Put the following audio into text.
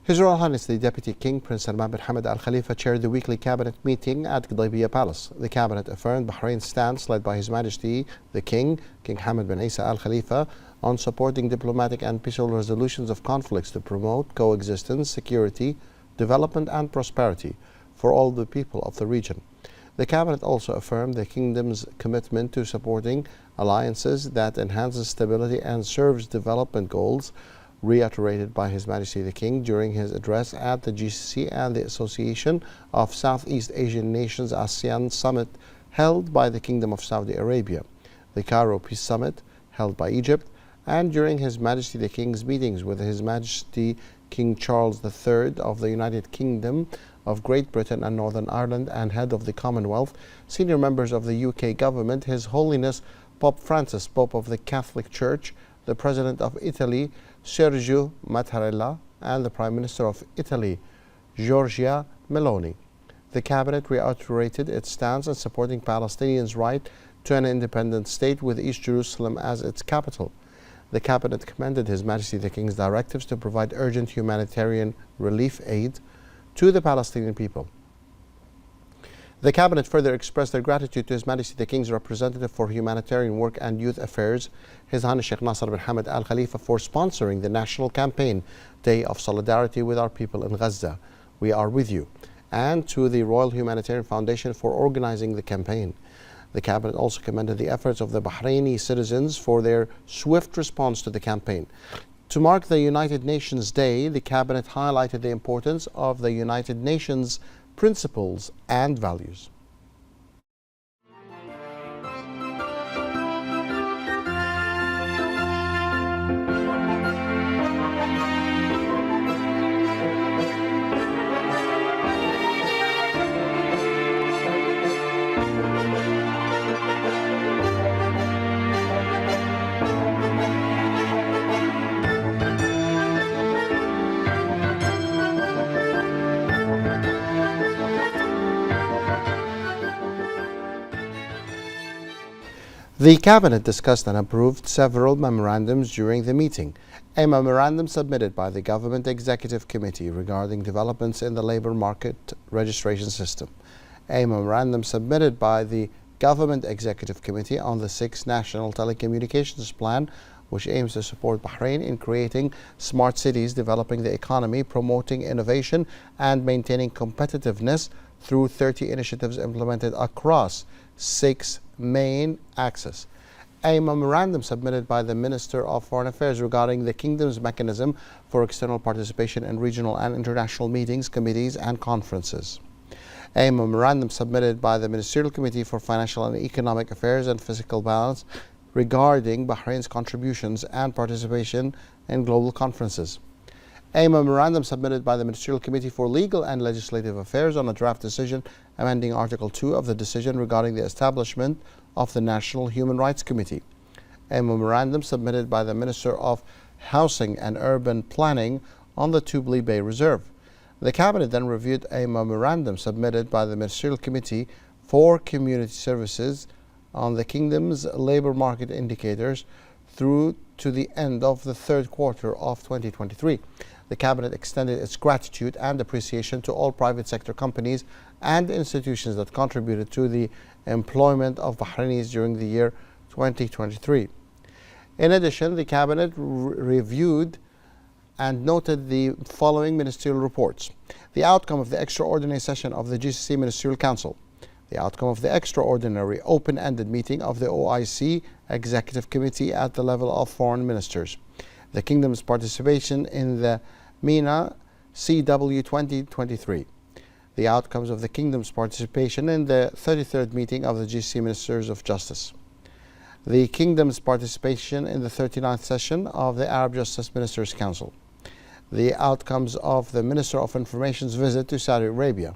His Royal Highness the Deputy King, Prince Salman bin Hamad Al Khalifa, chaired the weekly cabinet meeting at Qudaybiya Palace. The cabinet affirmed Bahrain's stance, led by His Majesty the King, King Hamad bin Isa Al Khalifa, on supporting diplomatic and peaceful resolutions of conflicts to promote coexistence, security, development and prosperity for all the people of the region. The cabinet also affirmed the kingdom's commitment to supporting alliances that enhances stability and serves development goals, reiterated by His Majesty the King during his address at the GCC and the Association of Southeast Asian Nations ASEAN Summit held by the Kingdom of Saudi Arabia, the Cairo Peace Summit held by Egypt, and during His Majesty the King's meetings with His Majesty King Charles III of the United Kingdom of Great Britain and Northern Ireland and head of the Commonwealth, senior members of the UK government, His Holiness Pope Francis, Pope of the Catholic Church, the President of Italy, Sergio Mattarella, and the Prime Minister of Italy, Giorgia Meloni. The cabinet reiterated its stance in supporting Palestinians' right to an independent state with East Jerusalem as its capital. The cabinet commended His Majesty the King's directives to provide urgent humanitarian relief aid to the Palestinian people. The cabinet further expressed their gratitude to His Majesty the King's representative for humanitarian work and youth affairs, His Highness Sheikh Nasser bin Hamad Al Khalifa, for sponsoring the national campaign Day of Solidarity with Our People in Gaza, We Are With You, and to the Royal Humanitarian Foundation for organizing the campaign. The cabinet also commended the efforts of the Bahraini citizens for their swift response to the campaign. To mark the United Nations Day, the cabinet highlighted the importance of the United Nations principles and values. The cabinet discussed and approved several memorandums during the meeting. A memorandum submitted by the Government Executive Committee regarding developments in the labor market registration system. A memorandum submitted by the Government Executive Committee on the 6th National Telecommunications Plan, which aims to support Bahrain in creating smart cities, developing the economy, promoting innovation, and maintaining competitiveness through 30 initiatives implemented across 6 main axes. A memorandum submitted by the Minister of Foreign Affairs regarding the Kingdom's mechanism for external participation in regional and international meetings, committees, and conferences. A memorandum submitted by the Ministerial Committee for Financial and Economic Affairs and Fiscal Balance regarding Bahrain's contributions and participation in global conferences. A memorandum submitted by the Ministerial Committee for Legal and Legislative Affairs on a draft decision amending Article 2 of the decision regarding the establishment of the National Human Rights Committee. A memorandum submitted by the Minister of Housing and Urban Planning on the Tubli Bay Reserve. The Cabinet then reviewed a memorandum submitted by the Ministerial Committee for Community Services on the Kingdom's labour market indicators through to the end of the third quarter of 2023. The Cabinet extended its gratitude and appreciation to all private sector companies and institutions that contributed to the employment of Bahrainis during the year 2023. In addition, the Cabinet reviewed and noted the following ministerial reports: the outcome of the extraordinary session of the GCC Ministerial Council, the outcome of the extraordinary open-ended meeting of the OIC Executive Committee at the level of foreign ministers, the Kingdom's participation in the MENA CW 2023, the outcomes of the Kingdom's participation in the 33rd meeting of the GCC Ministers of Justice, the Kingdom's participation in the 39th session of the Arab Justice Ministers Council, the outcomes of the Minister of Information's visit to Saudi Arabia,